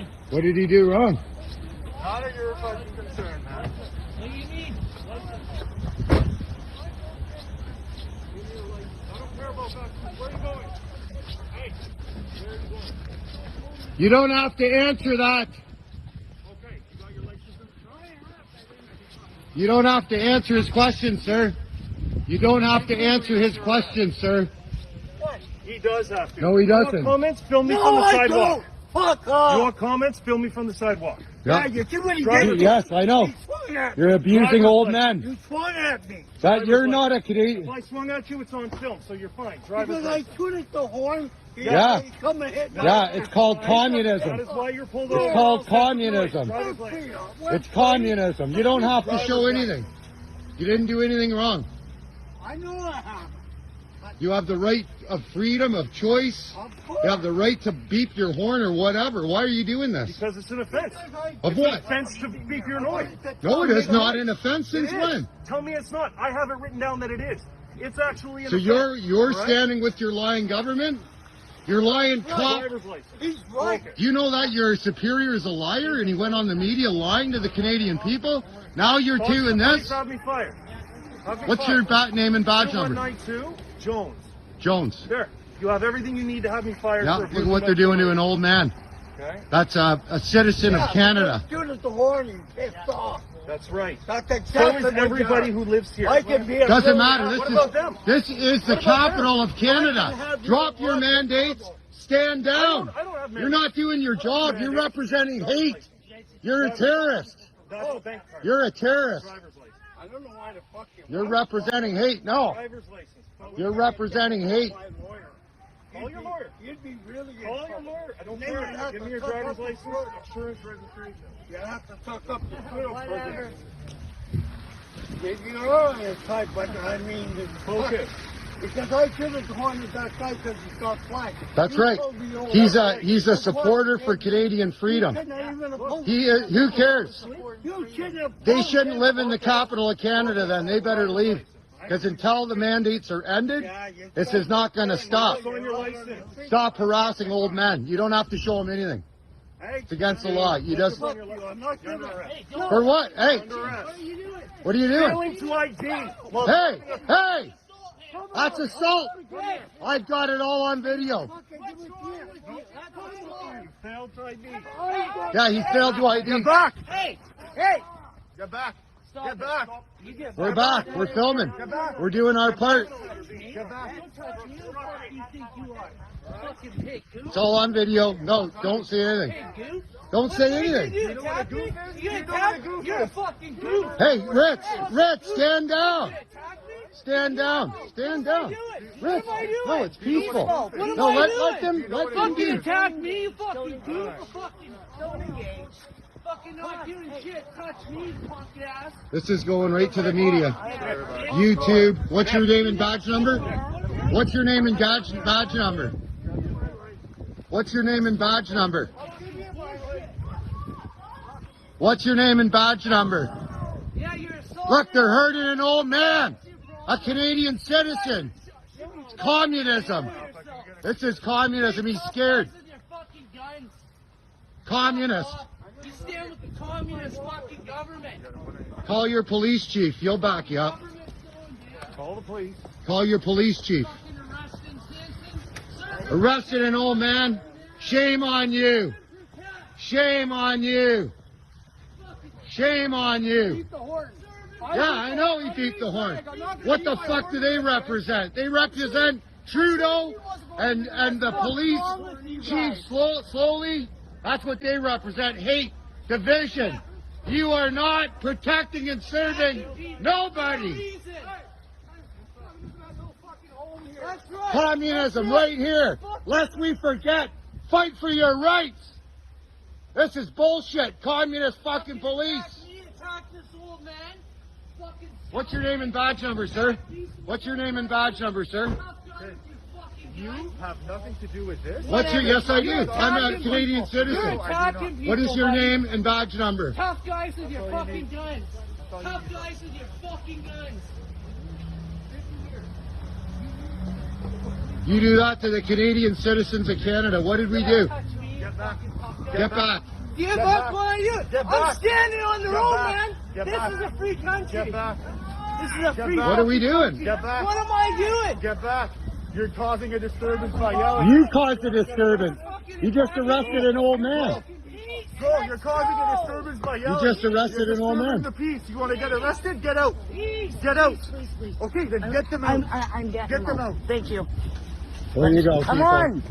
doing? What did he do wrong? None of your fucking concern, man. What do you mean? I don't care about that. Where are you going? Hey, where are you going? You don't have to answer that. Okay, you got your license in? You don't have to answer his question, sir. You don't have to answer his question, sir. He does have to. No, he You want doesn't. comments? Film me from the sidewalk. Fuck You off! want comments? Film me from the sidewalk. Yeah, you see what he Drive did? it. Yes, I know. He swung at me. You're abusing old You men. swung at me. That you're not a Canadian. If I swung at you, it's on film, so you're fine. Driver's Because I license. tooted the horn. Yeah. He come and hit me. Yeah, it's called That communism. is why you're pulled It's over. called communism. Driver's license. It's communism. You don't have to show anything. You didn't do anything wrong. I know I have. You have the right of freedom of choice. Of course. You have the right to beep your horn or whatever. Why are you doing this? Because it's an offense. Of It's an what? offense to beep your noise. No, it is not an offense since It is. when? Tell me it's not. I have it written down that it is. It's actually an So offense. you're All right? standing with your lying government? Your lying cop? Driver's license. He's right. Okay. Do you know that your superior is a liar and he went on the media lying to the Canadian people? Now you're doing Please this? have me fired. Have me What's fired. your name and badge number? 2192 Jones. Jones. There. You have everything you need to have me fired. Yeah, for look at what they're doing to an old man. Okay. That's a citizen of Canada. He tooted the horn and pissed off. That's right. That's So exactly is what everybody you who lives here. I can be a Doesn't really- matter. What about them? This is the What about capital of Canada. Drop your mandates. Stand down. I don't have You're not doing your job. You're representing hate. You're a terrorist. That's a bank card. You're a terrorist. Driver's license. I don't know why the fuck you You're representing hate. No, Driver's license. you're representing hate. my lawyer. Call your lawyer. You'd be really in Call your trouble. lawyer. I don't They care. would have Give to me your tuck driver's up the license, throat. insurance, registration. You have to tuck up the throat for this. You're on this type, but I mean, Okay. because I shouldn't have horned that guy because he's got flags. That's You right. told me all He's that. a supporter for Canadian freedom. You shouldn't have even opposed Who cares? You shouldn't have They opposed shouldn't him. live in the capital of Canada. Then they better leave. Because until the mandates are ended, this is not going to stop. What's on your license? Stop harassing old men. You don't have to show them anything. It's against the law. You just Fuck you, I'm not You're gonna. under arrest. for what? Hey, Under arrest. what are you doing? Failing to ID. Hey, hey, that's assault. I've got it all on video. You failed to ID. Yeah, he failed to ID. Get back. Hey! Hey. Get back. Stop Get it. back. You get We're back. We're filming. We're doing our part. Get back. Don't touch me. Who the fuck do you think you are? Fucking pig, goof. It's all on video. No, don't say anything. Hey, goof. Don't say anything. You attack me? You attack me? You're a fucking goof. Hey, Rich, stand down. You attack me? Stand down. Stand down. Rich, no, it's peaceful. What am No, I let doing? them Fucking do. attack me, you fucking goof. Fucking don't engage. Fucking not doing shit. Touch me, punk ass. This is going right to the media. YouTube. What's your name and badge number? What's your name and badge number? What's your name and badge number? What's your name and badge number? Yeah, you're assaulting. Look, they're hurting an old man, a Canadian citizen. It's communism. This is communism. He's scared. With your fucking guns. Communist. You stand with the communist fucking government. Call your police chief. He'll back you up. Government's going, dude. Call the police. Call your police chief. Fucking arresting citizens. Sir, Arrested an old man. Shame on you. Shame on you. Shame on you. The horn. Yeah, I know he beat the horn. What the fuck do they represent? They represent Trudeau and the police chief slowly. That's what they represent. Hate, division. You are not protecting and serving nobody. That's right. Communism right here. Lest we forget, fight for your rights. This is bullshit. Communist fucking police. Attack this old man. Fucking What's your name and badge number, sir? What's your name and badge number, sir? You have nothing to do with this. What's your, yes I do. I'm a Canadian citizen. attacking people. What is your buddy. name and badge number? Tough guys with your fucking guns. Tough guys with your fucking guns. You do that to the Canadian citizens of Canada. What did we do? Touch me, you fucking tough Get back. Give Get up back. on you. Get I'm back. standing on the Get road, back. man. Get This back. is a free country. Get back. This is a Get free back. What are we doing? Get back. What am I doing? Get back. You're causing a disturbance by yelling. You caused the disturbance. You just arrested an old man. Bro, you're causing a disturbance by yelling. You just arrested You're an old man. disturbing the peace. You want to get arrested? Get out. Please, Get out. please. Okay, then get them out. I'm getting Get them out. Thank you. There you go, Come people. on.